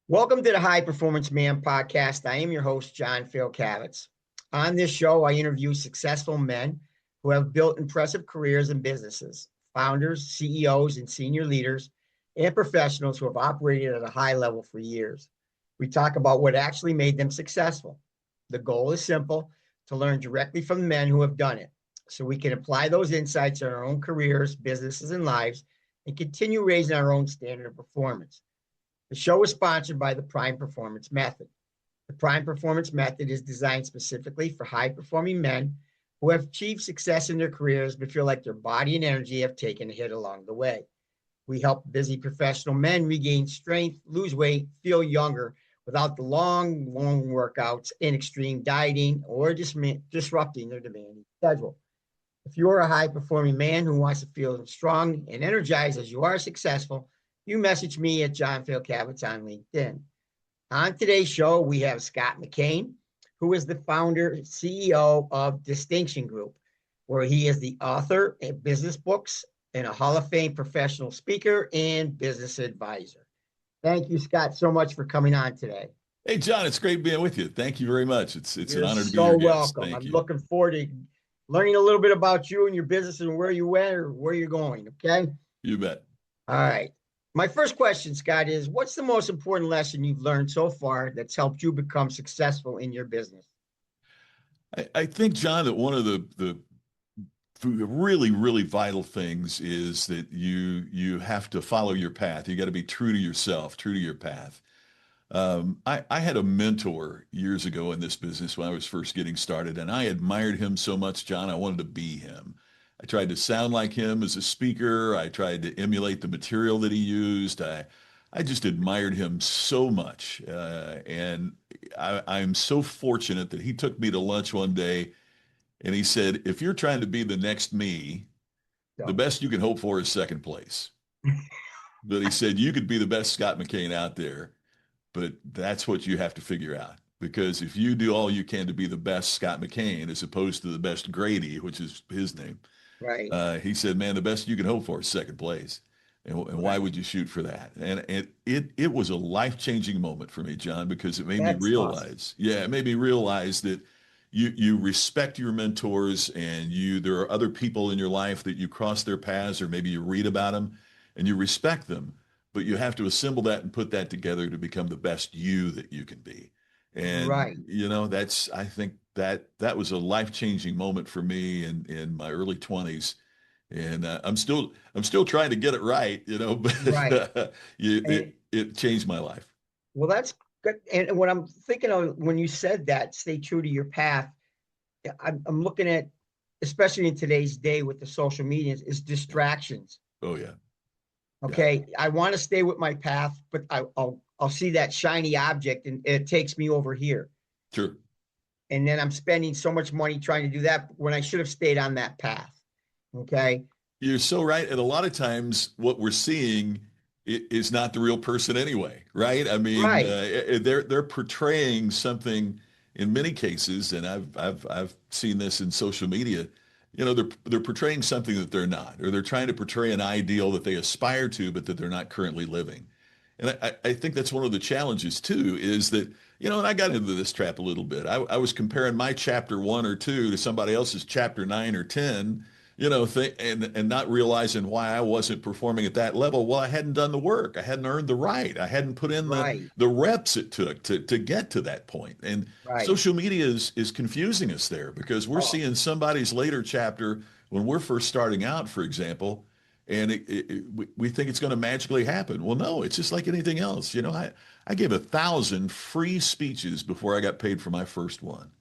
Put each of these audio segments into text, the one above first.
Welcome to the High Performance Man podcast. I am your host, John Fayocavitz. On this show, I interview successful men who have built impressive careers and businesses, founders, CEOs, and senior leaders, and professionals who have operated at a high level for years. We talk about what actually made them successful. The goal is simple: to learn directly from the men who have done it, so we can apply those insights in our own careers, businesses, and lives, and continue raising our own standard of performance. The show is sponsored by the Prime Performance Method. The Prime Performance Method is designed specifically for high-performing men who have achieved success in their careers but feel like their body and energy have taken a hit along the way. We help busy professional men regain strength, lose weight, feel younger without the long workouts and extreme dieting or disrupting their demanding schedule. If you are a high-performing man who wants to feel strong and energized as you are successful, you message me at John Fayocavitz on LinkedIn. On today's show, we have Scott McKain, who is the founder and CEO of Distinction Group, where he is the author of business books and a Hall of Fame professional speaker and business advisor. Thank you, Scott, so much for coming on today. Hey, John, it's great being with you. Thank you very much. It's You're an honor to be so your welcome. guest. Thank I'm you. looking forward to learning a little bit about you and your business and where you went or where you're going, okay? You bet. All right. My first question, Scott, is what's the most important lesson you've learned so far that's helped you become successful in your business? I think, John, that one of the really, really vital things is that you have to follow your path. You got to be true to yourself, true to your path. I had a mentor years ago in this business when I was first getting started, and I admired him so much, John. I wanted to be him. I tried to sound like him as a speaker. I tried to emulate the material that he used. I just admired him so much. And I'm so fortunate that he took me to lunch one day and he said, if you're trying to be the next me, the best you can hope for is second place. But he said, you could be the best Scott McKain out there, but that's what you have to figure out. Because if you do all you can to be the best Scott McKain, as opposed to the best Grady, which is his name, right? He said, man, the best you can hope for is second place. And why would you shoot for that? And it was a life-changing moment for me, John, because it made me realize, it made me realize that you respect your mentors, and there are other people in your life that you cross their paths, or maybe you read about them and you respect them, but you have to assemble that and put that together to become the best you that you can be. And, I think that was a life-changing moment for me in my early 20s. And I'm still trying to get it right, but it changed my life. Well, that's good. And what I'm thinking of when you said that, stay true to your path, I'm looking at, especially in today's day with the social media, is distractions. Oh, yeah. Okay. Yeah. I want to stay with my path, but I'll see that shiny object and it takes me over here. Sure. And then I'm spending so much money trying to do that when I should have stayed on that path. Okay. You're so right. And a lot of times what we're seeing is not the real person anyway, right? I mean, they're portraying something in many cases, and I've seen this in social media. They're portraying something that they're not, or they're trying to portray an ideal that they aspire to, but that they're not currently living. And I think that's one of the challenges too, is that, and I got into this trap a little bit. I was comparing my chapter 1 or 2 to somebody else's chapter 9 or 10, and not realizing why I wasn't performing at that level. Well, I hadn't done the work. I hadn't earned the right. I hadn't put in the reps it took to get to that point. And social media is confusing us there, because we're seeing somebody's later chapter when we're first starting out, for example, and we think it's going to magically happen. Well, no, it's just like anything else. I gave 1,000 free speeches before I got paid for my first one.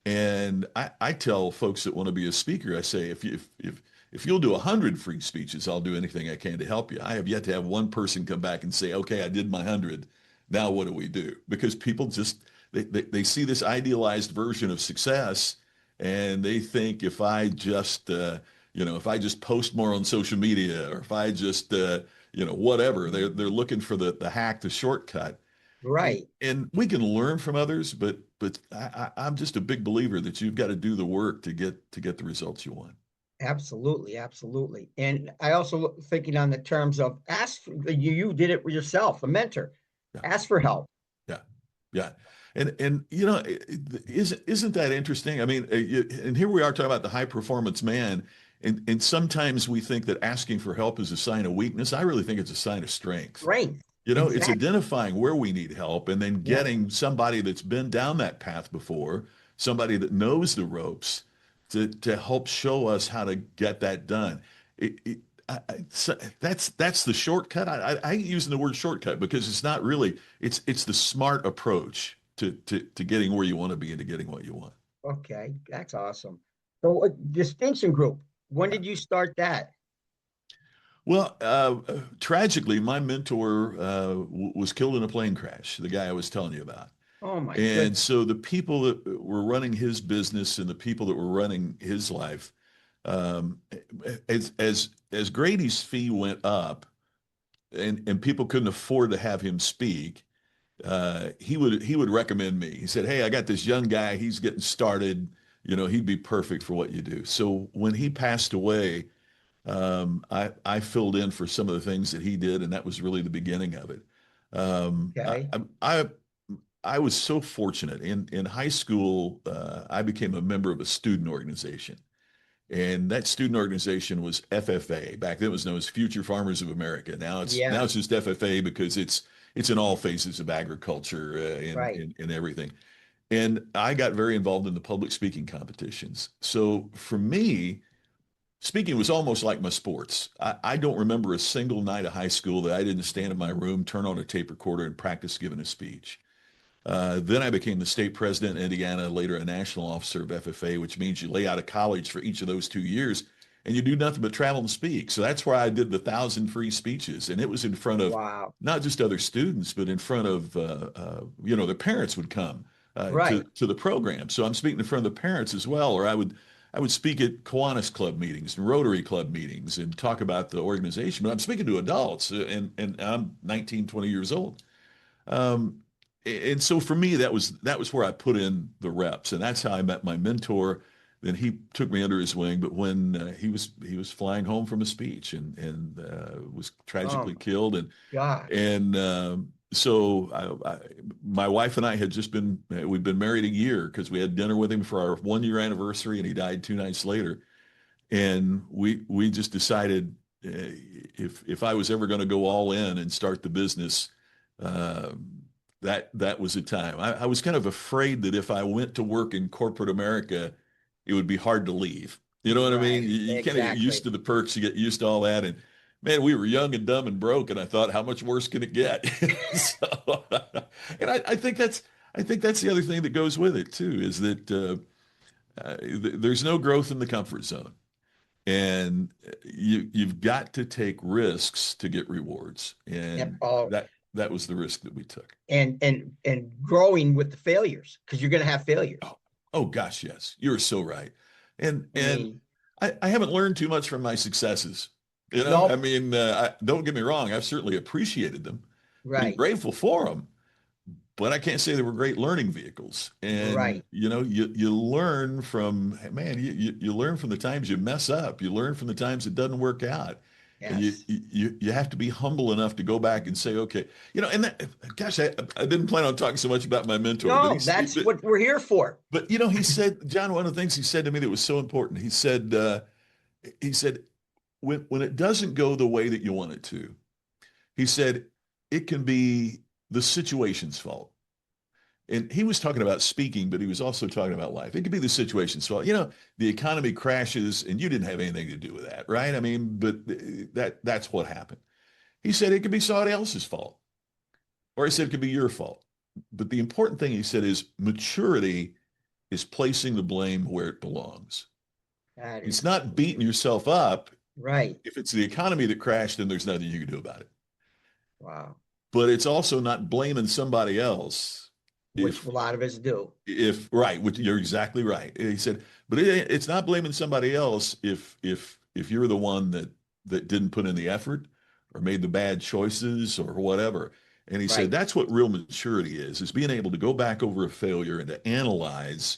And I tell folks that want to be a speaker, I say, if you'll do 100 free speeches, I'll do anything I can to help you. I have yet to have one person come back and say, okay, I did my 100. Now what do we do? Because people just, they see this idealized version of success, and they think if I just, if I just post more on social media, or if I just, whatever, they're looking for the hack, the shortcut. Right. And we can learn from others, but I'm just a big believer that you've got to do the work to get the results you want. Absolutely. Absolutely. And I also thinking on the terms of you did it yourself, a mentor. Yeah. Ask for help. Yeah. Yeah. And isn't that interesting? I mean, and here we are talking about the high performance man, and sometimes we think that asking for help is a sign of weakness. I really think it's a sign of strength. Strength. It's Exactly. identifying where we need help and then Yeah. getting somebody that's been down that path before, somebody that knows the ropes to help show us how to get that done. It, it, so that's the shortcut. I hate using the word shortcut because it's not really, it's the smart approach to getting where you want to be and to getting what you want. Okay. That's awesome. So, Distinction Group, when Yeah. did you start that? Well, tragically, my mentor was killed in a plane crash, the guy I was telling you about. Oh, my And goodness. so the people that were running his business and the people that were running his life, um, as Grady's fee went up and people couldn't afford to have him speak, he would recommend me. He said, "Hey, I got this young guy. He's getting started. He'd be perfect for what you do." So when he passed away, I filled in for some of the things that he did, and that was really the beginning of it. Um, I, Okay. I I was so fortunate in high school. I became a member of a student organization, and that student organization was FFA. Back then, it was known as Future Farmers of America. Now it's Yes. just FFA because it's in all phases of agriculture Right. and everything. And I got very involved in the public speaking competitions. So for me, speaking was almost like my sports. I don't remember a single night of high school that I didn't stand in my room, turn on a tape recorder, and practice giving a speech. Then I became the state president in Indiana, later a national officer of FFA, which means you lay out a college for each of those 2 years and you do nothing but travel and speak. So that's where I did the 1,000 free speeches. And it was in front of Wow. not just other students, but in front of, their parents would come Right. to the program. So I'm speaking in front of the parents as well, or I would speak at Kiwanis Club meetings and Rotary Club meetings and talk about the organization. But I'm speaking to adults, and I'm 19, 20 years old. Um, and so for me, that was where I put in the reps, and that's how I met my mentor. Then he took me under his wing. But when he was flying home from a speech and was Oh, tragically my killed, and gosh. and so my wife and I had just we'd been married a year because we had dinner with him for our 1 year anniversary, and he died 2 nights later. And we just decided if I was ever going to go all in and start the business, uh, that was the time. I was kind of afraid that if I went to work in corporate America, it would be hard to leave. You know what I mean? Right. You kind of get used Exactly. to the perks, you get used to all that, and man, we were young and dumb and broke, and I thought, how much worse can it get? So, and I think that's the other thing that goes with it too, is that there's no growth in the comfort zone. And you've got to take risks to get rewards. Yep. And Oh, that was the risk that we took. and growing with the failures because you're going to have failures. Oh, oh gosh, yes. You're so right. And I and mean, I haven't learned too much from my successes. I nope. mean, don't get me wrong, I've certainly appreciated them, been Right. grateful for them, but I can't say they were great learning vehicles. And Right. you learn from, man, you learn from the times you mess up. You learn from the times it doesn't work out. And you Yes. you have to be humble enough to go back and say, okay, and gosh, I didn't plan on talking so much about my mentor, but No, that's what we're here for. he said, John, one of the things he said to me that was so important. He said when it doesn't go the way that you want it to, he said it can be the situation's fault. And he was talking about speaking, but he was also talking about life. It could be the situation's fault. The economy crashes and you didn't have anything to do with that, right? I mean, but that's what happened. He said it could be somebody else's fault, or he said it could be your fault. But the important thing he said is maturity is placing the blame where it belongs. That It's is not beating yourself up. right. If it's the economy that crashed, then there's nothing you can do about it. Wow. But it's also not blaming somebody else Which a if lot of us do. if right, which you're exactly right. He said, but it's not blaming somebody else if you're the one that didn't put in the effort or made the bad choices or whatever. And he said Right. that's what real maturity is being able to go back over a failure and to analyze,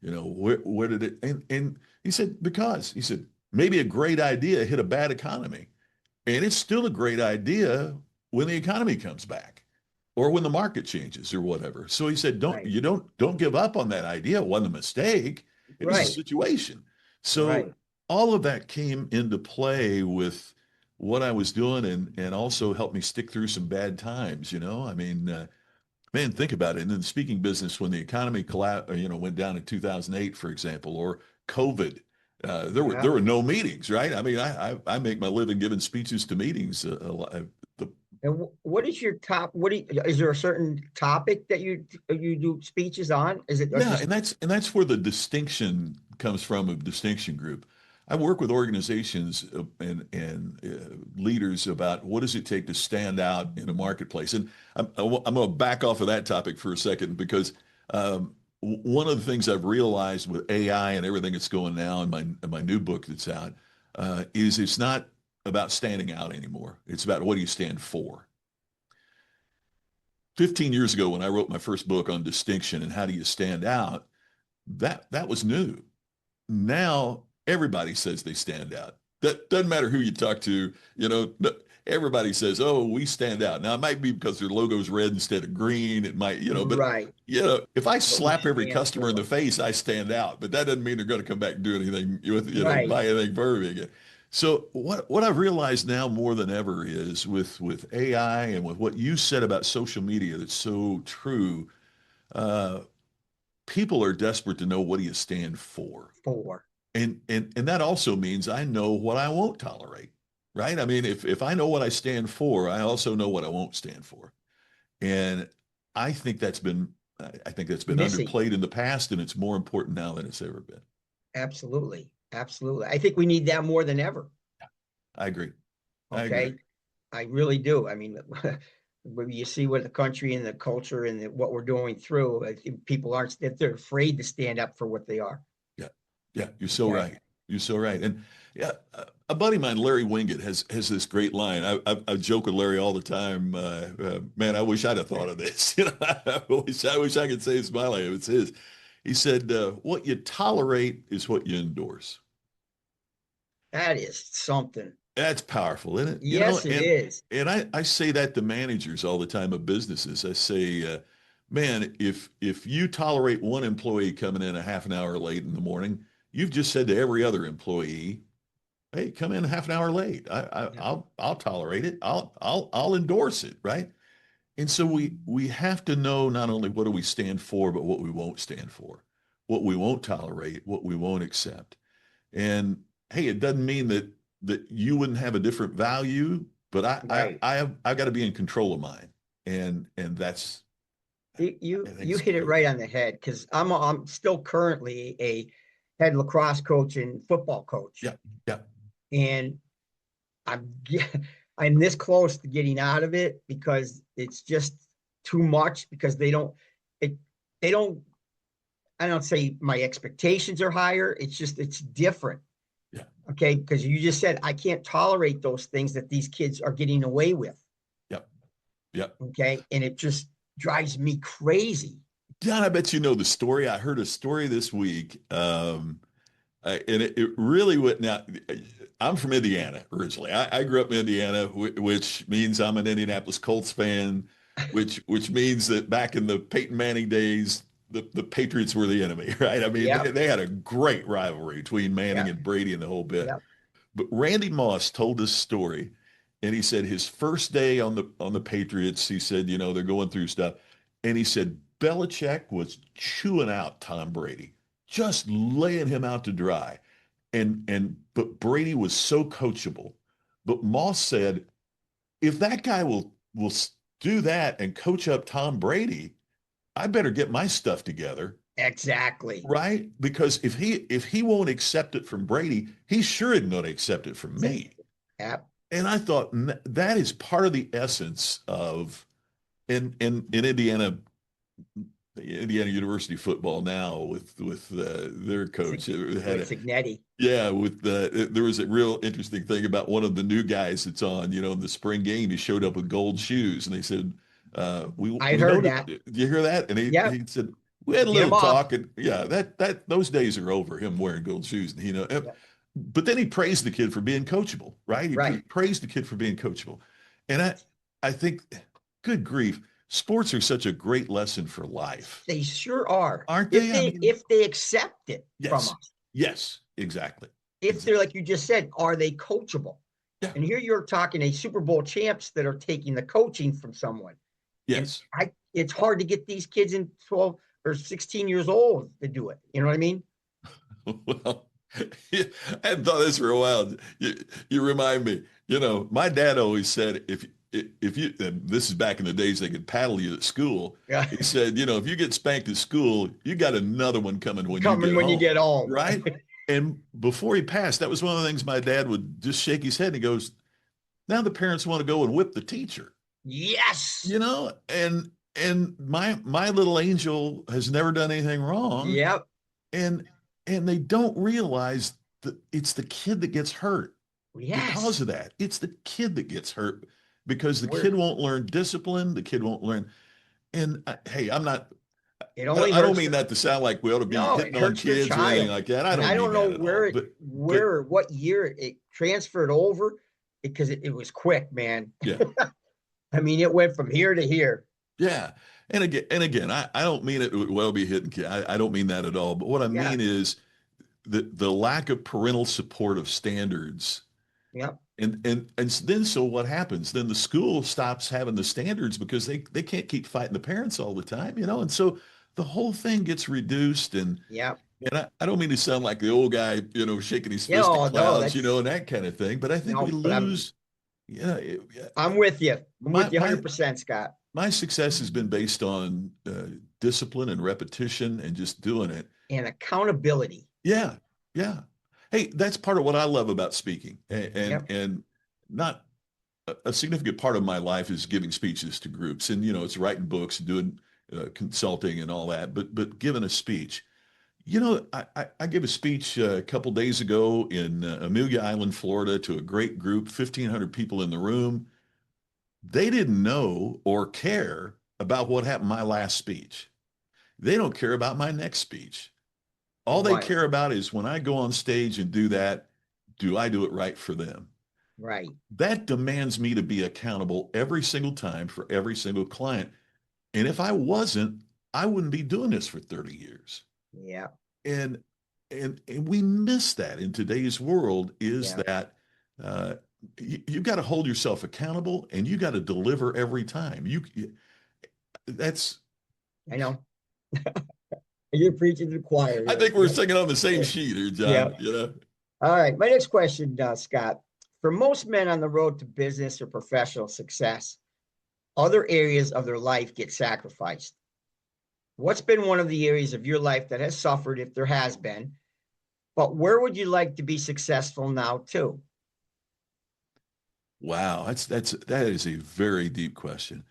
where did it and he said because he said maybe a great idea hit a bad economy, and it's still a great idea when the economy comes back. or when the market changes or whatever. So he said, Right. don't give up on that idea. It wasn't a mistake. It was a Right. situation. So Right. all of that came into play with what I was doing and also helped me stick through some bad times, you know? I mean, man, think about it. In the speaking business, when the economy collapsed, went down in 2008, for example, or COVID, there Yeah. were no meetings, right? I mean, I make my living giving speeches to meetings. The And what is your top? Is there a certain topic that you do speeches on? Is it or Yeah, just and that's where the distinction comes from of Distinction Group. I work with organizations and leaders about what does it take to stand out in a marketplace. And I'm going to back off of that topic for a second because one of the things I've realized with AI and everything that's going now in my new book that's out is it's not about standing out anymore. It's about what do you stand for. 15 years ago, when I wrote my first book on distinction and how do you stand out, that was new. Now everybody says they stand out. That doesn't matter who you talk to, everybody says, "Oh, we stand out." Now it might be because their logo's red instead of green. It might, but right? if I What we slap every stand customer in the for, face, I stand out. But that doesn't mean they're going to come back and do anything with, right? buy anything for me again. So what I've realized now more than ever is with AI and with what you said about social media that's so true. Uh, People are desperate to know what do you stand for. For And that also means I know what I won't tolerate, right? I mean, if I know what I stand for, I also know what I won't stand for. And I think that's been I think that's been missing. underplayed in the past, and it's more important now than it's ever been. Absolutely, absolutely. I think we need that more than ever. I agree. I agree. Okay, I really do. I mean, when you see what the country and the culture and what we're going through, I think people aren't, they're afraid to stand up for what they are. Yeah. Yeah, you're so Okay. right. You're so right. And yeah, a buddy of mine, Larry Wingate, has this great line. I joke with Larry all the time. Man, I wish I'd have thought of this. I wish I could say it's my line. It's his. He said, "What you tolerate is what you endorse." That is something. That's powerful, isn't it? Yes, it And is. I say that to managers all the time of businesses. I say, man, if you tolerate one employee coming in a half an hour late in the morning, you've just said to every other employee, "Hey, come in half an hour late. Yeah. I'll tolerate it. I'll endorse it, right?" And so we have to know not only what do we stand for, but what we won't stand for, what we won't tolerate, what we won't accept. And hey, it doesn't mean that you wouldn't have a different value, but Right. I've got to be in control of mine. And that's You I you think you it's hit it great. right on the head because I'm still currently a head lacrosse coach and football coach, Yeah, yeah, and I'm I'm this close to getting out of it because it's just too much because it they don't I don't say my expectations are higher. It's just it's different. yeah, Okay, because you just said I can't tolerate those things that these kids are getting away with. yeah, yeah. Okay, and it just drives me crazy. John, I bet you know the story. I heard a story this week. And it really went now. I'm from Indiana originally. I grew up in Indiana, which means I'm an Indianapolis Colts fan, which means that back in the Peyton Manning days, the Patriots were the enemy, right? I mean, Yep, they had a great rivalry between Manning yep, and Brady and the whole bit. yep. But Randy Moss told this story, and he said his first day on the Patriots, he said, they're going through stuff, and he said Belichick was chewing out Tom Brady, just laying him out to dry, but Brady was so coachable. But Moss said, if that guy will do that and coach up Tom Brady, I better get my stuff together, Exactly. right? Because if he won't accept it from Brady, he's sure isn't going to accept it from me. Yep. And I thought that is part of the essence of in Indiana University football now with their coach With Signetti. yeah, there was a real interesting thing about one of the new guys that's on, in the spring game. He showed up with gold shoes, and they said, I we heard noticed. that. Did you hear that?" And Yep. he said, "We had a Get little him off. talk, and yeah, that those days are over. Him wearing gold shoes, and Yep. but then he praised the kid for being coachable, right? He Right. praised the kid for being coachable, and I think, good grief, sports are such a great lesson for life, They sure are. aren't If they? I they mean, if they accept it from yes, us. yes, exactly. If they're Exactly. like you just said, are they coachable? Yeah. And here you're talking a Super Bowl champs that are taking the coaching from someone. And Yes. it's hard to get these kids in 12 or 16 years old to do it. You know what I mean? Well, yeah, I hadn't thought this for a while. You remind me, my dad always said, if you, and this is back in the days they could paddle you at school. Yeah. He said, if you get spanked at school, you got another one coming when you Coming get when you home, get home. right? And before he passed, that was one of the things my dad would just shake his head and he goes, now the parents want to go and whip the teacher, Yes. and my little angel has never done anything wrong. Yep. and and they don't realize that it's the kid that gets hurt because Yes. of that. It's the kid that gets hurt because the We're kid won't learn discipline. The kid won't learn. And hey, it only I don't hurts. mean that to sound like we ought to be No, it hitting on hurts the kids or anything child. like that. I And I don't mean don't know that at all. But what year it transferred over because it was quick, man. yeah, I mean, it went from here to here. yeah. And again, I don't mean it well be hitting kids. I don't mean that at all. But what I Yeah. mean is the lack of parental support of standards. Yep. And then so what happens? Then the school stops having the standards because they can't keep fighting the parents all the time. And so the whole thing gets reduced. Yep. And I don't mean to sound like the old guy, shaking his Yeah. fist at Oh, no, clouds, that's and that kind of thing. But I think we no, but lose. I'm with you. I'm My with you my 100%, Scott. my success has been based on discipline and repetition and just doing it. And accountability. Yeah, yeah. Hey, that's part of what I love about speaking, and Yep. and not a significant part of my life is giving speeches to groups, and it's writing books, doing consulting, and all that. But giving a speech, I gave a speech a couple days ago in Amelia Island, Florida, to a great group, 1,500 people in the room. They didn't know or care about what happened in my last speech. They don't care about my next speech. All they Right. care about is when I go on stage and do that, do I do it right for them? Right. That demands me to be accountable every single time for every single client. And if I wasn't, I wouldn't be doing this for 30 years. Yeah. And and we miss that in today's world is Yeah. that uh, you got to hold yourself accountable and you got to deliver every time. That's I know. You're preaching to the choir I here. think we're singing on the same sheet here, Yeah. John. All right. My next question, Scott. For most men on the road to business or professional success, other areas of their life get sacrificed. What's been one of the areas of your life that has suffered, if there has been? But where would you like to be successful now, too? Wow, that is a very deep question.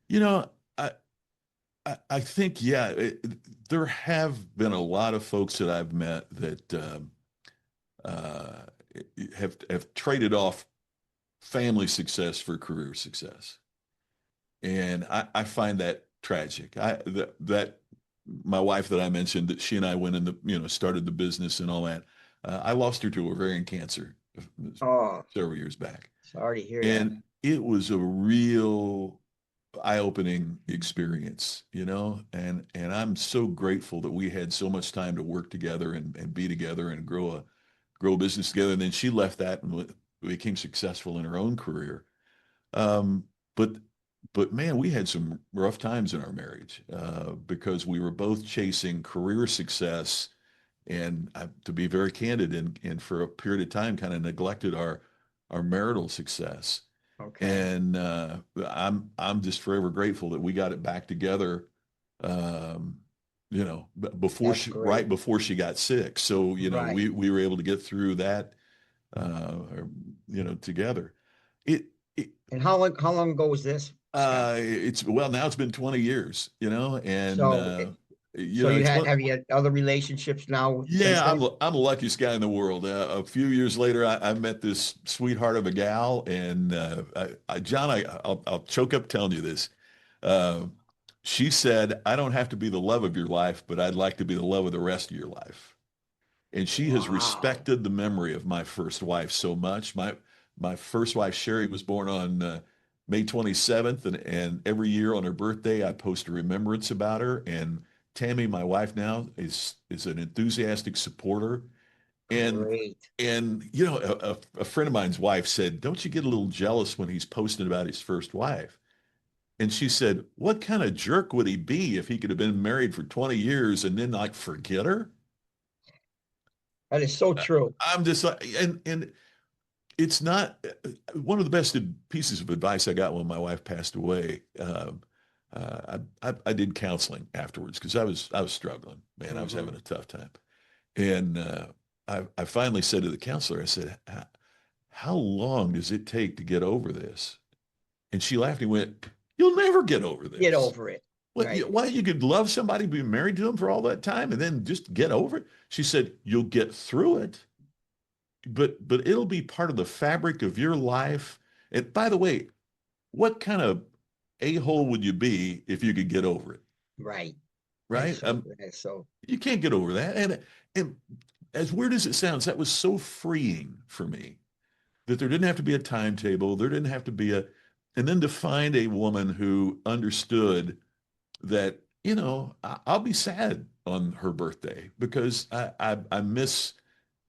You know, I I think yeah, there have been a lot of folks that I've met that uh, have traded off family success for career success, and I find that tragic. That my wife that I mentioned that she and I went in started the business and all that. I lost her to ovarian cancer Oh, several years back. sorry to hear that. And it was a real eye-opening experience, and I'm so grateful that we had so much time to work together and be together and grow a business together. And then she left that and became successful in her own career. Um, but but man, we had some rough times in our marriage because we were both chasing career success and to be very candid and for a period of time kind of neglected our marital success. Okay. And I'm just forever grateful that we got it back together, before That's she great. right before she got sick. So Right. we were able to get through that, uh, together. It, it And how long ago was this, Scott? it's well now it's been 20 years, and So, you it's one. have you had other relationships now since Yeah, then? I'm the luckiest guy in the world. A few years later, I met this sweetheart of a gal, and John, I'll choke up telling you this. Uh, she said, "I don't have to be the love of your life, but I'd like to be the love of the rest of your life." And she has Wow. respected the memory of my first wife so much. My first wife, Sherry, was born on May 27th, and every year on her birthday, I post a remembrance about her. And Tammy, my wife now, is an enthusiastic supporter. And Great. and you know, a friend of mine's wife said, "Don't you get a little jealous when he's posting about his first wife?" And she said, "What kind of jerk would he be if he could have been married for 20 years and then like forget her?" That is so true. I'm just like, and it's not one of the best pieces of advice I got when my wife passed away. I did counseling afterwards because I was struggling, man. I was Hmm. having a tough time, and I finally said to the counselor, I said, "How long does it take to get over this?" And she laughed and went, "You'll never get over Get this. over it. What? Right. Why you could love somebody, be married to them for all that time, and then just get over it?" She said, "You'll get through it, but it'll be part of the fabric of your life. And by the way, what kind of a-hole would you be if you could get over it? Right. That's Right? so, that's so, You can't get over that." And as weird as it sounds, that was so freeing for me that there didn't have to be a timetable. There didn't have to be and then to find a woman who understood that, I'll be sad on her birthday because I miss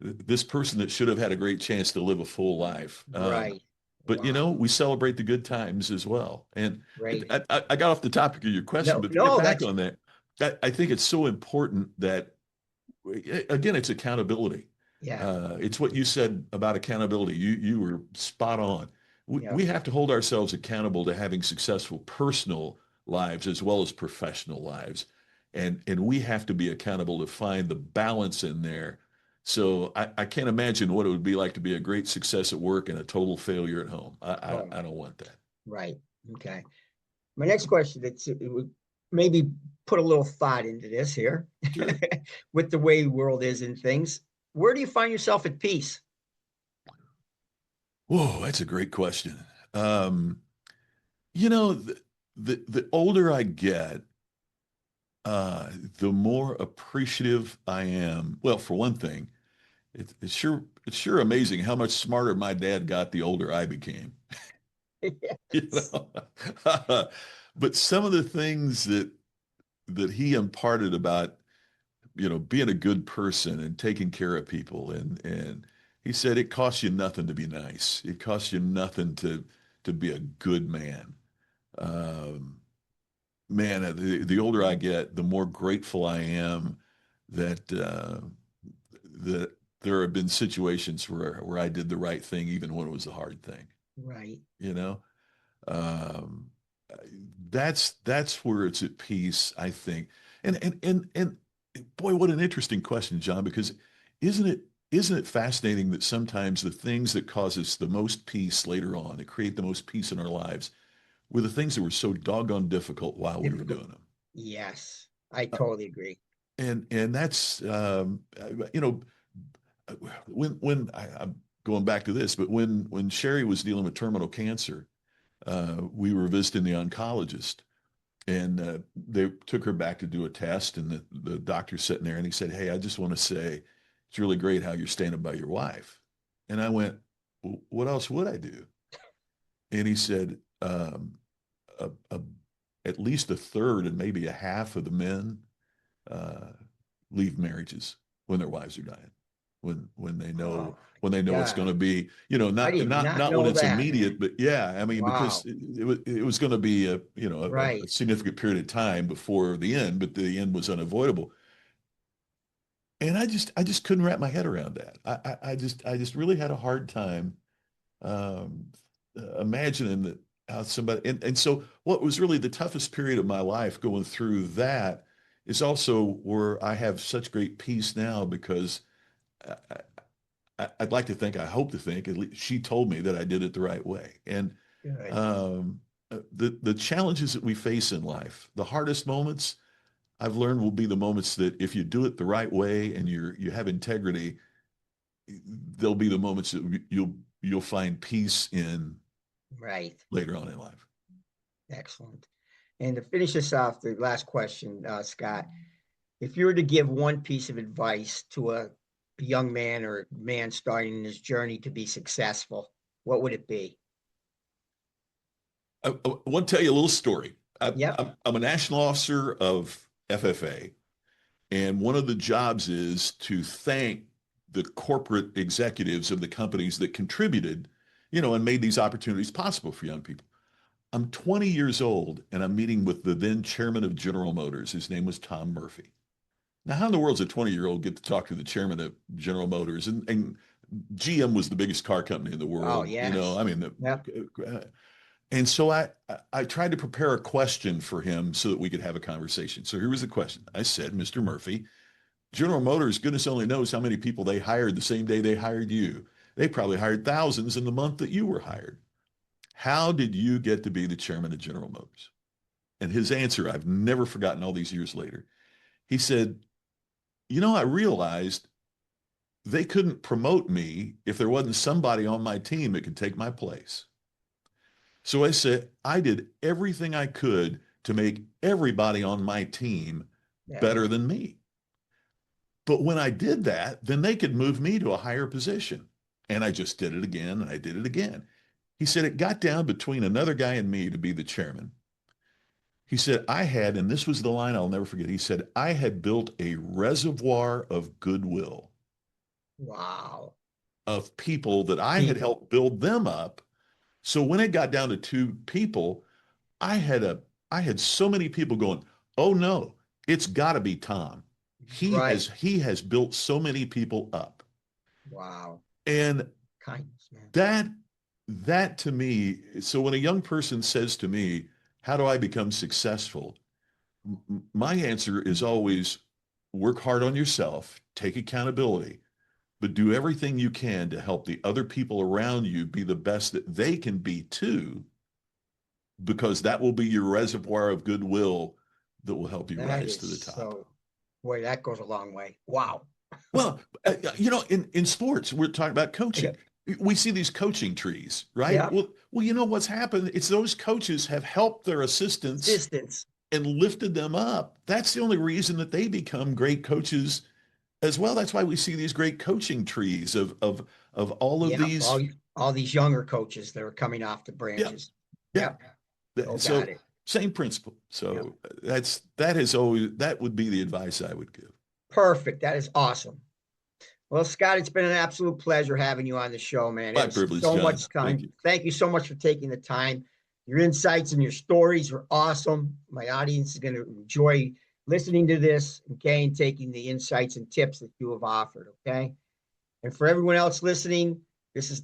this person that should have had a great chance to live a full life. right. But Wow. we celebrate the good times as well. And Great. I got off the topic of your question, No, but to get no, back that's, on that, I think it's so important that, again, it's accountability. yeah. It's what you said about accountability. You were spot on. Yeah. We have to hold ourselves accountable to having successful personal lives as well as professional lives. And we have to be accountable to find the balance in there. So I can't imagine what it would be like to be a great success at work and a total failure at home. Oh, I don't want that. right. Okay. My next question, it would maybe put a little thought into this here Sure. with the way the world is and things. Where do you find yourself at peace? Whoa, that's a great question. Um, the older I get, uh, the more appreciative I am. Well, for one thing, it's sure amazing how much smarter my dad got the older I became. You Yes. know, but some of the things that he imparted about being a good person and taking care of people, and he said it costs you nothing to be nice. It costs you nothing to be a good man. Um, Man, the older I get, the more grateful I am that that there have been situations where I did the right thing, even when it was a hard thing. Right. You know, um, that's where it's at peace, I think. And boy, what an interesting question, John, because isn't it isn't it fascinating that sometimes the things that cause us the most peace later on, that create the most peace in our lives, were the things that were so doggone difficult while we were Difficult. doing them. Yes, I Uh, totally agree. and that's you know when I'm going back to this, but when Sherry was dealing with terminal cancer, we were visiting the oncologist, and they took her back to do a test, and the doctor's sitting there, and he said, "Hey, I just want to say it's really great how you're standing by your wife." And I went, "Well, what else would I do?" And he said, a, a, "At least a third and maybe a half of the men uh, leave marriages when their wives are dying, when they Oh know my when they know it's going God. to be, I not did not not not when know it's that, man. immediate, but yeah, I mean, because Wow. it was going to be a Right. significant period of time before the end, but the end was unavoidable. And I just couldn't wrap my head around that. I just really had a hard time um, imagining that how somebody, and so what was really the toughest period of my life going through that is also where I have such great peace now because I, I'd like to think, I hope to think, at least she told me that I did it the right way. And Good. um, the challenges that we face in life, the hardest moments I've learned will be the moments that if you do it the right way and you have integrity, there'll be the moments that you'll find peace in Right. later on in life. Excellent. And to finish this off, the last question, Scott, if you were to give one piece of advice to a young man or man starting his journey to be successful, what would it be? I want to tell you a little story. Yep. I'm a national officer of FFA, and one of the jobs is to thank the corporate executives of the companies that contributed, and made these opportunities possible for young people. I'm 20 years old, and I'm meeting with the then chairman of General Motors. His name was Tom Murphy. Now, how in the world does a 20-year-old get to talk to the chairman of General Motors? And GM was the biggest car company in the Oh, world. yes. Yep. And so I tried to prepare a question for him so that we could have a conversation. So here was the question. I said, Mr. Murphy, General Motors, goodness only knows how many people they hired the same day they hired you. They probably hired thousands in the month that you were hired. How did you get to be the chairman of General Motors? And his answer, I've never forgotten all these years later. He said, I realized they couldn't promote me if there wasn't somebody on my team that could take my place. So I said, I did everything I could to make everybody on my team better than me. But when I did that, then they could move me to a higher position. And I just did it again, and I did it again. He said, it got down between another guy and me to be the chairman. He said, and this was the line I'll never forget. He said, I had built a reservoir of goodwill. Wow. Of people that I had helped build them up. So when it got down to two people, I had so many people going, oh no, it's got to be Tom. He has built so many people up. Wow. And kindness, man. That to me, so when a young person says to me, how do I become successful? My answer is always work hard on yourself, take accountability, but do everything you can to help the other people around you be the best that they can be too, because that will be your reservoir of goodwill that will help you rise to the top. So, boy, that goes a long way. Wow. Well, in sports, we're talking about coaching. Yeah. We see these coaching trees, right? Yeah. Well, you know what's happened? It's those coaches have helped their assistants and lifted them up. That's the only reason that they become great coaches as well. That's why we see these great coaching trees of all of these all these younger coaches that are coming off the branches. Yeah. So same principle. So that would be the advice I would give. Perfect. That is awesome. Well, Scott, it's been an absolute pleasure having you on the show, man. My privilege, so John. much time. Thank you so much for taking the time. Your insights and your stories were awesome. My audience is going to enjoy listening to this, okay, and taking the insights and tips that you have offered, okay? And for everyone else listening, this is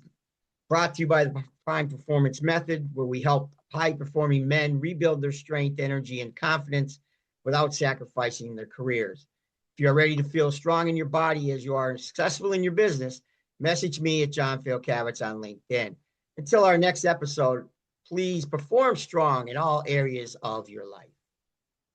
brought to you by the Prime Performance Method, where we help high-performing men rebuild their strength, energy, and confidence without sacrificing their careers. If you are ready to feel strong in your body as you are successful in your business, message me at John Fayocavitz on LinkedIn. Until our next episode, please perform strong in all areas of your life.